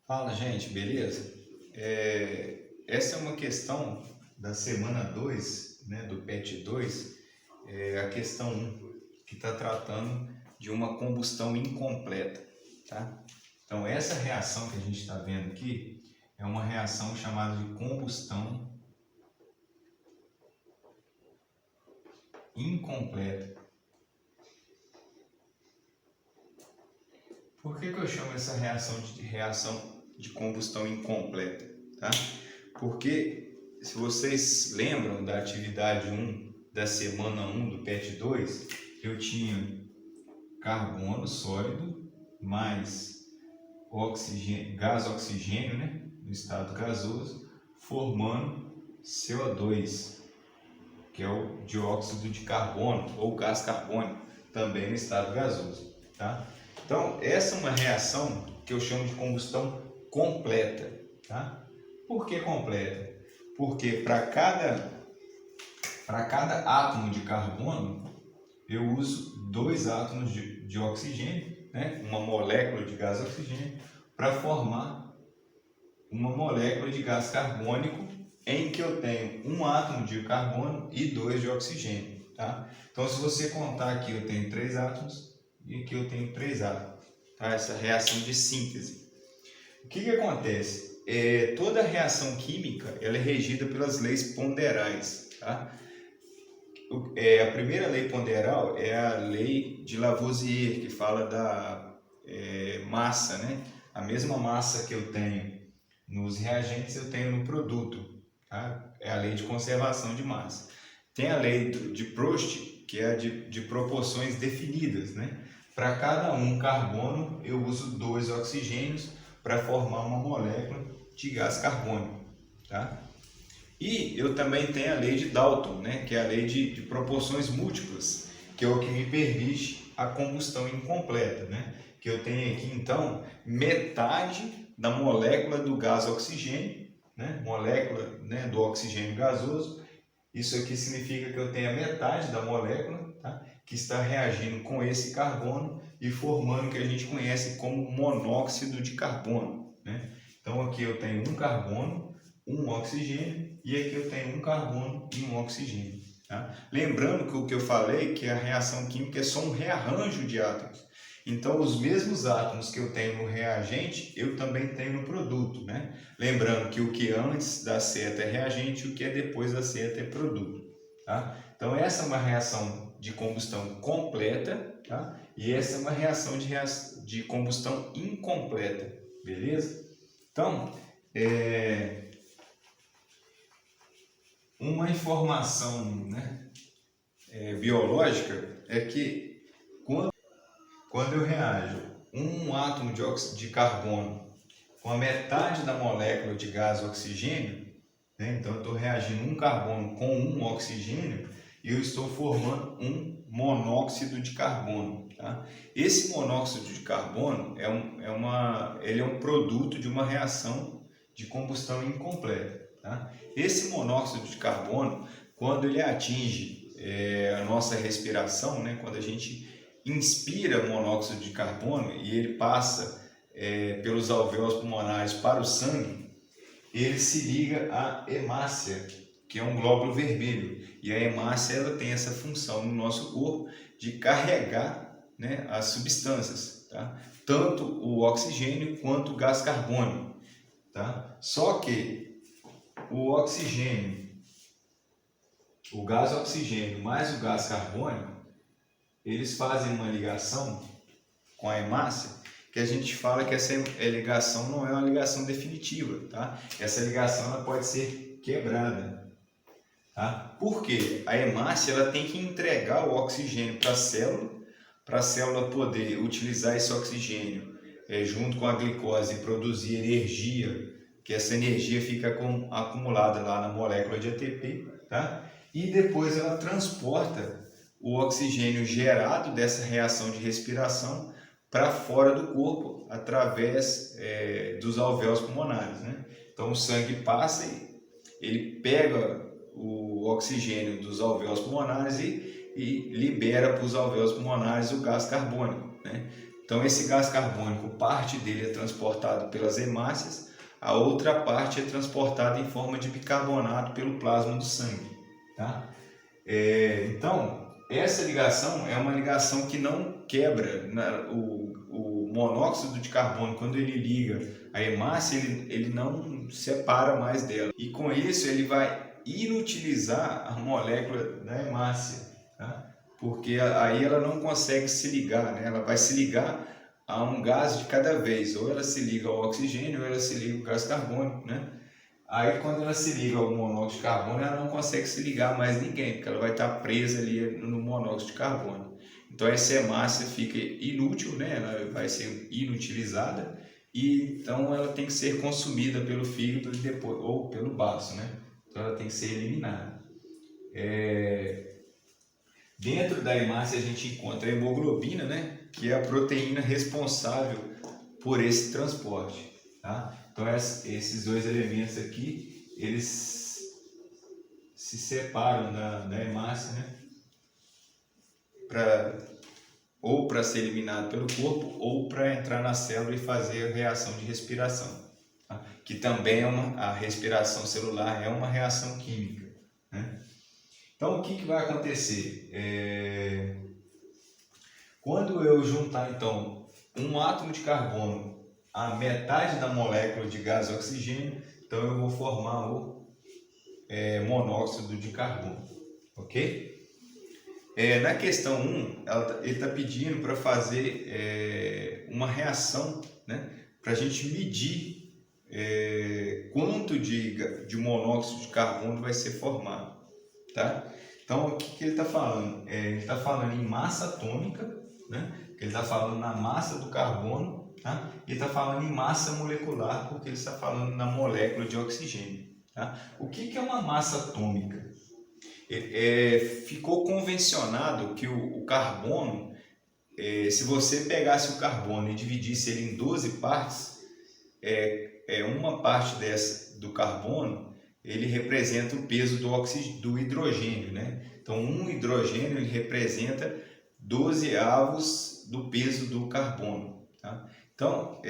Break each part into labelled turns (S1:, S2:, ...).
S1: Fala, gente, beleza? Essa é uma questão da semana 2, né, do PET 2, a questão 1, que está tratando de uma combustão incompleta, tá? Então, essa reação que a gente está vendo aqui é uma reação chamada de combustão incompleta. Por que eu chamo essa reação de combustão incompleta? Tá? Porque, se vocês lembram da atividade 1 da semana 1 do PET 2, eu tinha carbono sólido mais oxigênio, gás oxigênio, né, no estado gasoso, formando CO2, que é o dióxido de carbono ou gás carbônico, também no estado gasoso. Tá? Então, essa é uma reação que eu chamo de combustão completa. Tá? Por que completa? Porque para cada átomo de carbono, eu uso 2 átomos de oxigênio, né? Uma molécula de gás oxigênio, para formar uma molécula de gás carbônico, em que eu tenho um átomo de carbono e 2 de oxigênio. Tá? Então, se você contar aqui, eu tenho 3 átomos e aqui eu tenho 3 átomos. Tá? Essa reação de síntese. O que acontece? Toda reação química ela é regida pelas leis ponderais. Tá? A primeira lei ponderal é a lei de Lavoisier, que fala da massa, né? A mesma massa que eu tenho nos reagentes, eu tenho no produto. Tá? É a lei de conservação de massa. Tem a lei de Proust, que é a de proporções definidas, né? Para cada um carbono, eu uso 2 oxigênios para formar uma molécula de gás carbônico. Tá? E eu também tenho a lei de Dalton, né? Que é a lei de proporções múltiplas, que é o que me permite a combustão incompleta. Né? Que eu tenho aqui, então, metade da molécula do gás oxigênio, né? Molécula, né, do oxigênio gasoso. Isso aqui significa que eu tenho a metade da molécula, tá? Que está reagindo com esse carbono e formando o que a gente conhece como monóxido de carbono. Né? Então aqui eu tenho um carbono, um oxigênio, e aqui eu tenho um carbono e um oxigênio. Tá? Lembrando que o que eu falei, que a reação química é só um rearranjo de átomos. Então, os mesmos átomos que eu tenho no reagente, eu também tenho no produto. Né? Lembrando que o que é antes da seta é reagente e o que é depois da seta é produto. Tá? Então, essa é uma reação de combustão completa, tá? E essa é uma reação de combustão incompleta. Beleza? Então, uma informação, né, biológica é que quando eu reajo um átomo de carbono com a metade da molécula de gás oxigênio, né, então eu estou reagindo um carbono com um oxigênio e eu estou formando um monóxido de carbono. Tá? Esse monóxido de carbono ele é um produto de uma reação de combustão incompleta. Tá? Esse monóxido de carbono, quando ele atinge a nossa respiração, né, quando a gente inspira monóxido de carbono e ele passa pelos alvéolos pulmonares para o sangue, ele se liga à hemácia, que é um glóbulo vermelho. E a hemácia ela tem essa função no nosso corpo de carregar, né, as substâncias, tá? Tanto o oxigênio quanto o gás carbônico. Tá? Só que o oxigênio, o gás oxigênio mais o gás carbônico, eles fazem uma ligação com a hemácia, que a gente fala que essa ligação não é uma ligação definitiva, tá? Essa ligação ela pode ser quebrada, tá? Por quê? A hemácia ela tem que entregar o oxigênio para a célula poder utilizar esse oxigênio junto com a glicose e produzir energia, que essa energia fica acumulada lá na molécula de ATP, tá? E depois ela transporta o oxigênio gerado dessa reação de respiração para fora do corpo através dos alvéolos pulmonares. Né? Então o sangue passa e ele pega o oxigênio dos alvéolos pulmonares e libera para os alvéolos pulmonares o gás carbônico. Né? Então esse gás carbônico, parte dele é transportado pelas hemácias, a outra parte é transportada em forma de bicarbonato pelo plasma do sangue. Tá? Então, essa ligação é uma ligação que não quebra, né? O monóxido de carbono, quando ele liga a hemácia, ele não separa mais dela. E com isso ele vai inutilizar a molécula da hemácia, tá? Porque aí ela não consegue se ligar, né? Ela vai se ligar a um gás de cada vez, ou ela se liga ao oxigênio, ou ela se liga ao gás carbônico, né? Aí quando ela se liga ao monóxido de carbono, ela não consegue se ligar a mais ninguém, porque ela vai estar presa ali no monóxido de carbono. Então essa hemácia fica inútil, né? Ela vai ser inutilizada, e então ela tem que ser consumida pelo fígado e depois, ou pelo baço, né? Então ela tem que ser eliminada. Dentro da hemácia a gente encontra a hemoglobina, né? Que é a proteína responsável por esse transporte. Tá? Então esses dois elementos aqui, eles se separam da hemácia, né? Ou para ser eliminado pelo corpo, ou para entrar na célula e fazer a reação de respiração. Tá? Que também a respiração celular é uma reação química. Né? Então o que vai acontecer? Quando eu juntar então um átomo de carbono a metade da molécula de gás oxigênio, então eu vou formar o monóxido de carbono, ok? Na questão 1, ele está pedindo para fazer uma reação, né, para a gente medir quanto de monóxido de carbono vai ser formado, tá? Então, o que ele está falando? Ele está falando em massa atômica, né? Ele está falando na massa do carbono, tá? E está falando em massa molecular, porque ele está falando na molécula de oxigênio. Tá? O que é uma massa atômica? Ficou convencionado que o carbono, se você pegasse o carbono e dividisse ele em 12 partes, uma parte do carbono ele representa o peso do hidrogênio, né? Então um hidrogênio ele representa 12 avos do peso do carbono. Tá? Então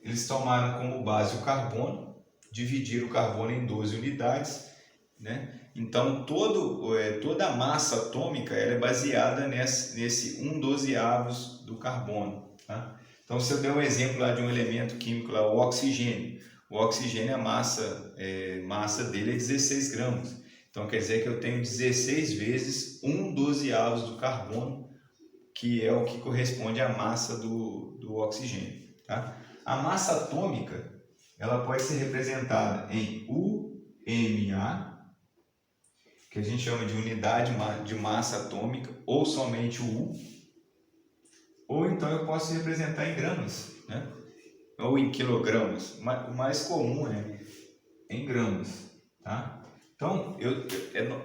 S1: eles tomaram como base o carbono, dividiram o carbono em 12 unidades, né? Então toda a massa atômica ela é baseada nesse 1/12 do carbono. Tá? Então se eu der um exemplo lá de um elemento químico, lá, o oxigênio. O oxigênio, a massa dele é 16 gramas. Então quer dizer que eu tenho 16 vezes 1/12 do carbono, que é o que corresponde à massa do oxigênio. Tá? A massa atômica ela pode ser representada em UMA, que a gente chama de unidade de massa atômica, ou somente o U, ou então eu posso representar em gramas, né? Ou em quilogramas. O mais comum é em gramas. Tá? Então,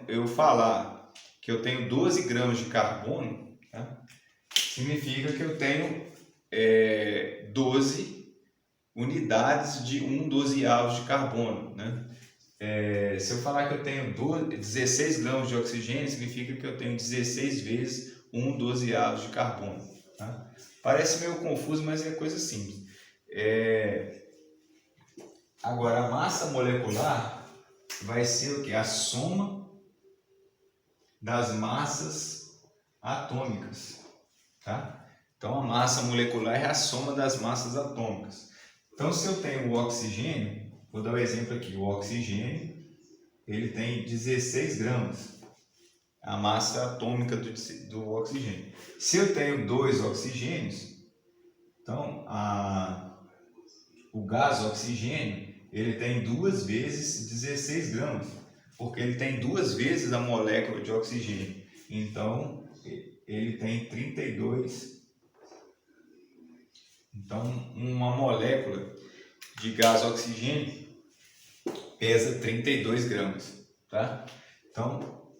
S1: eu falar que eu tenho 12 gramas de carbono, tá? Significa que eu tenho 12 unidades de 1/12 de carbono. Né? Se eu falar que eu tenho 16 gramas de oxigênio, significa que eu tenho 16 vezes 1/12 de carbono. Tá? Parece meio confuso, mas é coisa simples. Agora, a massa molecular vai ser o que? A soma das massas atômicas. Tá? Então, a massa molecular é a soma das massas atômicas. Então, se eu tenho o oxigênio, vou dar um exemplo aqui. O oxigênio ele tem 16 gramas, a massa atômica do oxigênio. Se eu tenho 2 oxigênios, então o gás oxigênio ele tem 2 vezes 16 gramas, porque ele tem 2 vezes a molécula de oxigênio. Então, ele tem 32. Então, uma molécula de gás oxigênio pesa 32 gramas. Tá? Então,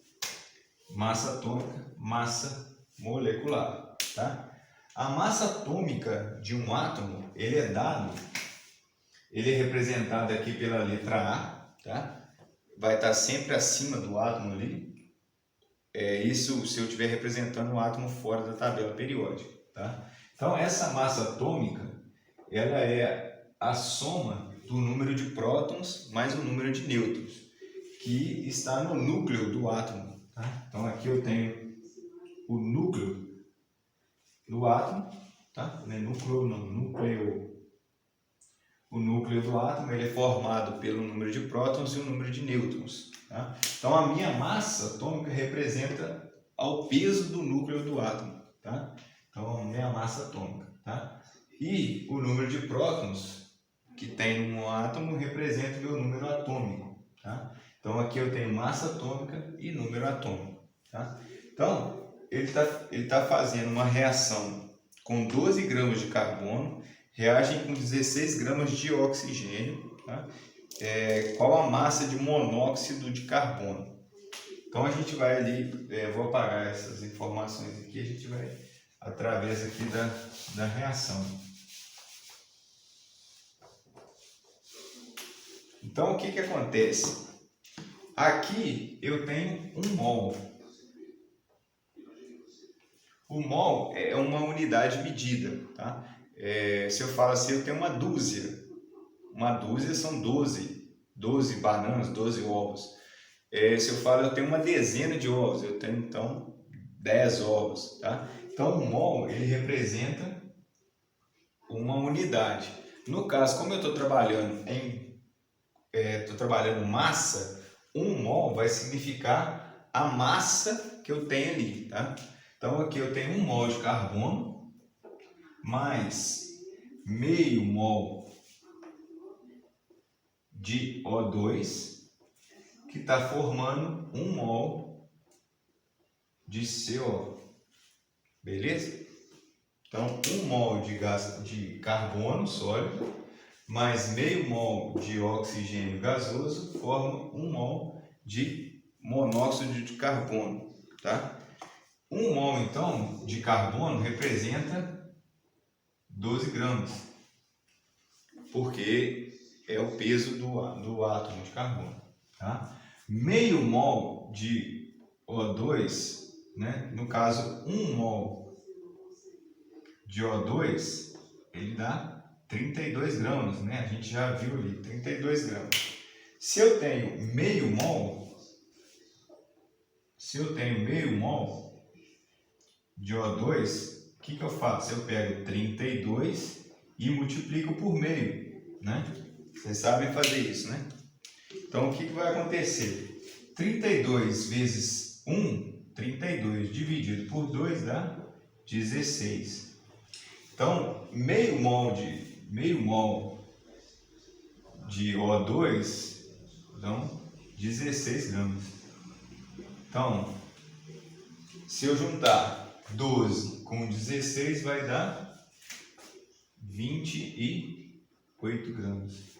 S1: massa atômica, massa molecular. Tá? A massa atômica de um átomo, ele é representado aqui pela letra A, tá? Vai estar sempre acima do átomo ali. Isso se eu estiver representando um átomo fora da tabela periódica. tá? Então, essa massa atômica, ela é a soma do número de prótons mais o número de nêutrons, que está no núcleo do átomo, tá? Então, aqui eu tenho o núcleo do átomo, tá? Não é núcleo, não, núcleo. O núcleo do átomo ele é formado pelo número de prótons e o número de nêutrons, tá? Então, a minha massa atômica representa ao peso do núcleo do átomo, tá? Então, a minha massa atômica, tá? E o número de prótons que tem no átomo representa o meu número atômico, tá? Então, aqui eu tenho massa atômica e número atômico, tá? Então, ele tá fazendo uma reação com 12 gramas de carbono, reagem com 16 gramas de oxigênio, tá? Qual a massa de monóxido de carbono? Então, a gente vai ali, vou apagar essas informações aqui, a gente vai através aqui da reação. Então, o que acontece? Aqui eu tenho um mol. O mol é uma unidade medida, tá? Se eu falo assim, eu tenho uma dúzia. Uma dúzia são 12 bananas, 12 ovos. Se eu falo, eu tenho uma dezena de ovos, eu tenho então 10 ovos, tá? Então, o mol, ele representa uma unidade. No caso, como eu estou trabalhando massa, um mol vai significar a massa que eu tenho ali, tá? Então, aqui eu tenho 1 mol de carbono mais meio mol de O2, que está formando 1 mol de CO. Beleza? Então, 1 mol de gás de carbono sólido mais meio mol de oxigênio gasoso forma 1 mol de monóxido de carbono, tá? 1 mol, então, de carbono representa 12 gramas, porque é o peso do átomo de carbono, tá? Meio mol de O2, né? No caso, 1 mol de O2, ele dá 32 gramas, né? A gente já viu ali, 32 gramas. Se eu tenho meio mol de O2, o que eu faço? Eu pego 32 e multiplico por meio, né? Vocês sabem fazer isso, né? Então, o que vai acontecer? 32 vezes 1, 32 dividido por 2 dá 16. Então, meio mol de O2 dão 16 gramas. Então, se eu juntar 12 com 16 vai dar 28 gramas.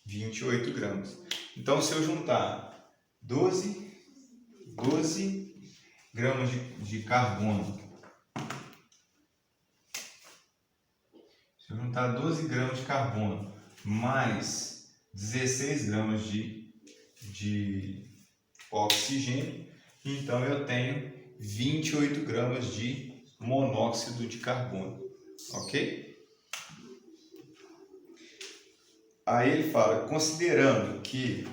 S1: 28 gramas. Então, se eu juntar 12 gramas de carbono, se eu juntar 12 gramas de carbono mais 16 gramas de oxigênio, então eu tenho 28 gramas de monóxido de carbono, ok? Aí ele fala, considerando que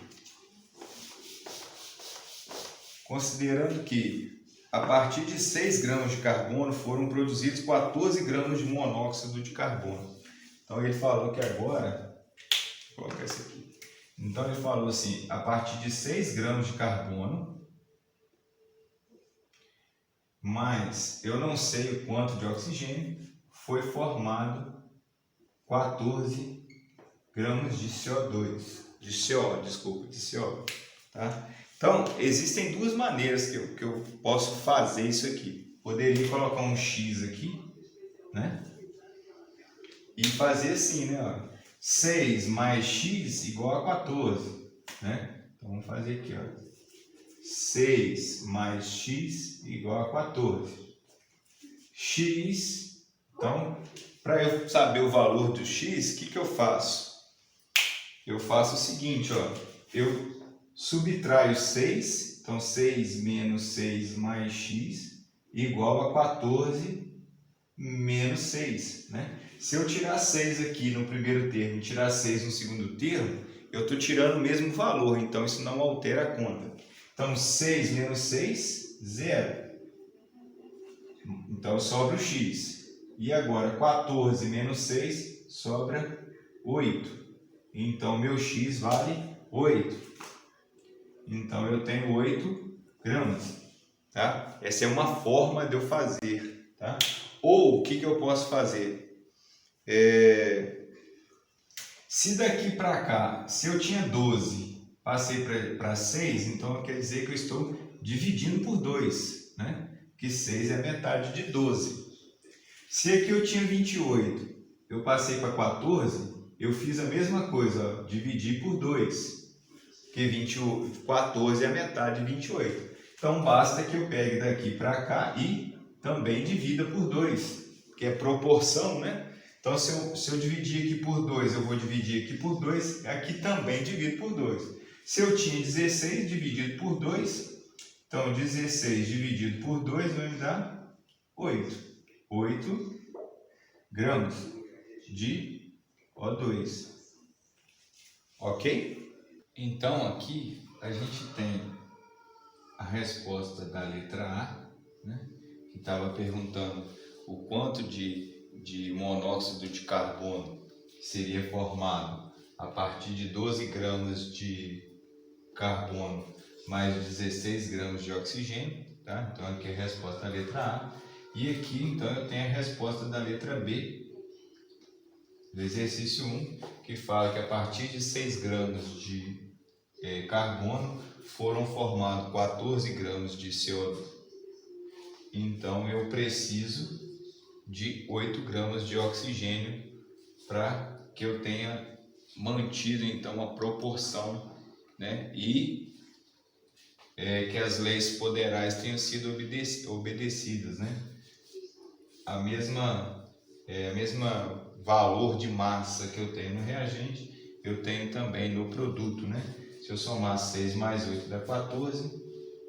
S1: a partir de 6 gramas de carbono foram produzidos 14 gramas de monóxido de carbono. Então ele falou que agora, vou colocar isso aqui. Então ele falou assim, a partir de 6 gramas de carbono, mas eu não sei o quanto de oxigênio, foi formado 14 gramas de CO2, de CO, tá? Então, existem duas maneiras que eu posso fazer isso aqui. Poderia colocar um X aqui, né? E fazer assim, né? Ó, 6 mais X igual a 14, né? Então, vamos fazer aqui, ó. 6 mais X igual a 14. X, então, para eu saber o valor do X, o que eu faço? Eu faço o seguinte, ó. Eu subtraio 6, então 6 menos 6 mais X igual a 14 menos 6, né? Se eu tirar 6 aqui no primeiro termo e tirar 6 no segundo termo, eu estou tirando o mesmo valor, então isso não altera a conta. Então 6 menos 6, 0. Então sobra o x. E agora 14 menos 6, sobra 8. Então meu x vale 8. Então eu tenho 8 gramas. Tá? Essa é uma forma de eu fazer. Tá? Ou o que eu posso fazer? Se daqui para cá, se eu tinha 12, passei para 6, então quer dizer que eu estou dividindo por 2, né? Que 6 é a metade de 12. Se aqui eu tinha 28, eu passei para 14, eu fiz a mesma coisa, ó, dividi por 2, que 14 é a metade de 28. Então basta que eu pegue daqui para cá e também divida por 2, que é proporção, né? Então se eu dividir aqui por 2, eu vou dividir aqui por 2, aqui também divido por 2. Se eu tinha 16 dividido por 2, então 16 dividido por 2 vai me dar 8. 8 gramas de O2. Ok? Então aqui a gente tem a resposta da letra A, né, que estava perguntando o quanto de monóxido de carbono seria formado a partir de 12 gramas de carbono mais 16 gramas de oxigênio. Tá? Então aqui é a resposta da letra A. E aqui então eu tenho a resposta da letra B, do exercício 1, que fala que a partir de 6 gramas de carbono foram formados 14 gramas de CO2. Então eu preciso de 8 gramas de oxigênio para que eu tenha mantido então a proporção, né? E que as leis poderais tenham sido obedecidas, né? A mesma valor de massa que eu tenho no reagente, eu tenho também no produto, né? Se eu somar 6 mais 8 dá 14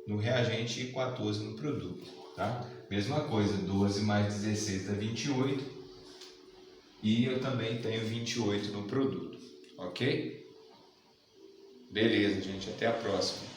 S1: no reagente e 14 no produto, tá? Mesma coisa, 12 mais 16 dá 28 e eu também tenho 28 no produto, ok? Beleza, gente, até a próxima.